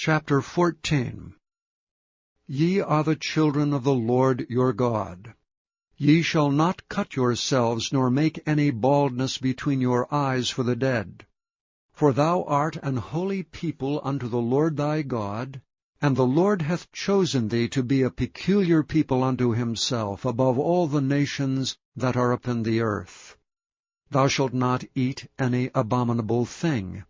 Chapter 14. Ye are the children of the Lord your God. Ye shall not cut yourselves, nor make any baldness between your eyes for the dead. For thou art an holy people unto the Lord thy God, and the Lord hath chosen thee to be a peculiar people unto himself above all the nations that are upon the earth. Thou shalt not eat any abominable thing.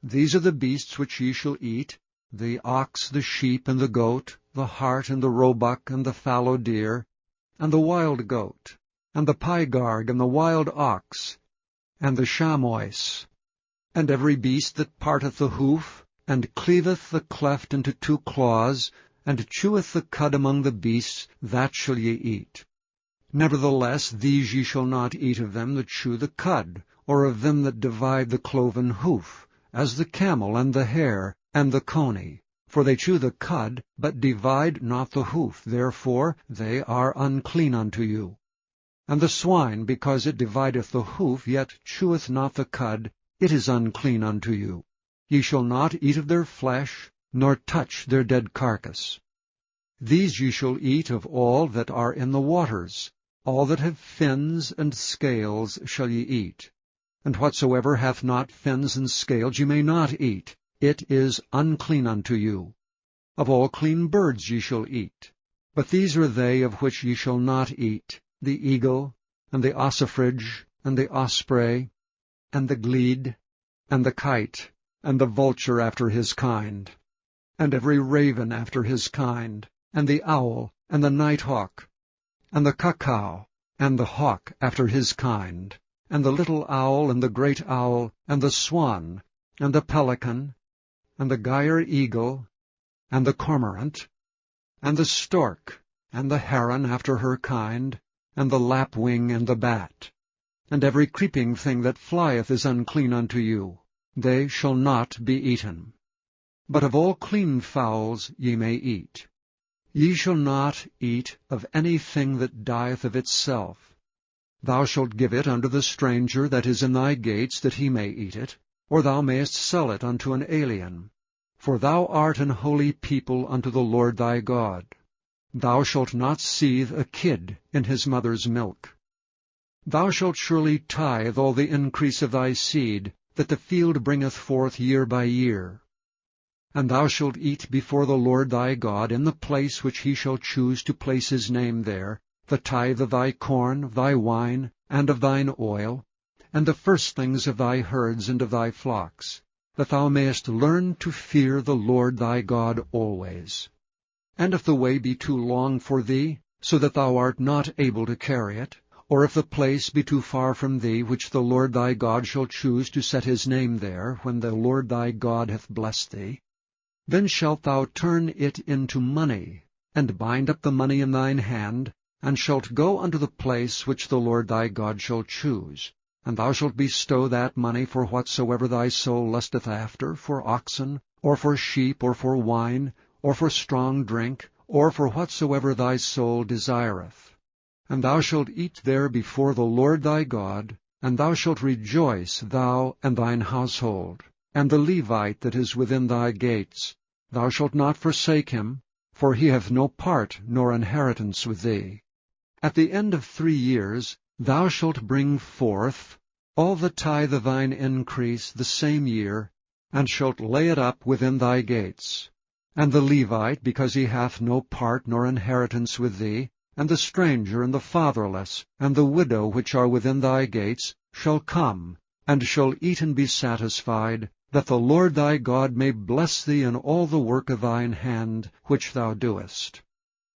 These are the beasts which ye shall eat, the ox, the sheep, and the goat, the hart, and the roebuck, and the fallow deer, and the wild goat, and the pygarg, and the wild ox, and the chamois, and every beast that parteth the hoof, and cleaveth the cleft into two claws, and cheweth the cud among the beasts, that shall ye eat. Nevertheless these ye shall not eat of them that chew the cud, or of them that divide the cloven hoof, as the camel, and the hare, and the coney. For they chew the cud, but divide not the hoof, therefore they are unclean unto you. And the swine, because it divideth the hoof, yet cheweth not the cud, it is unclean unto you. Ye shall not eat of their flesh, nor touch their dead carcass. These ye shall eat of all that are in the waters. All that have fins and scales shall ye eat. And whatsoever hath not fins and scales ye may not eat. It is unclean unto you. Of all clean birds ye shall eat. But these are they of which ye shall not eat: the eagle, and the ossifrage, and the osprey, and the glede, and the kite, and the vulture after his kind, and every raven after his kind, and the owl, and the nighthawk, and the cuckow, and the hawk after his kind, and the little owl, and the great owl, and the swan, and the pelican, and the gyre eagle, and the cormorant, and the stork, and the heron after her kind, and the lapwing, and the bat. And every creeping thing that flieth is unclean unto you. They shall not be eaten. But of all clean fowls ye may eat. Ye shall not eat of any thing that dieth of itself. Thou shalt give it unto the stranger that is in thy gates, that he may eat it, or thou mayest sell it unto an alien. For thou art an holy people unto the Lord thy God. Thou shalt not seethe a kid in his mother's milk. Thou shalt surely tithe all the increase of thy seed, that the field bringeth forth year by year. And thou shalt eat before the Lord thy God in the place which he shall choose to place his name there, the tithe of thy corn, of thy wine, and of thine oil, and the firstlings of thy herds and of thy flocks, that thou mayest learn to fear the Lord thy God always. And if the way be too long for thee, so that thou art not able to carry it, or if the place be too far from thee, which the Lord thy God shall choose to set his name there, when the Lord thy God hath blessed thee, then shalt thou turn it into money, and bind up the money in thine hand, and shalt go unto the place which the Lord thy God shall choose. And thou shalt bestow that money for whatsoever thy soul lusteth after, for oxen, or for sheep, or for wine, or for strong drink, or for whatsoever thy soul desireth. And thou shalt eat there before the Lord thy God, and thou shalt rejoice, thou and thine household, and the Levite that is within thy gates. Thou shalt not forsake him, for he hath no part nor inheritance with thee. At the end of 3 years thou shalt bring forth all the tithe of thine increase the same year, and shalt lay it up within thy gates. And the Levite, because he hath no part nor inheritance with thee, and the stranger, and the fatherless, and the widow which are within thy gates, shall come, and shall eat and be satisfied, that the Lord thy God may bless thee in all the work of thine hand which thou doest.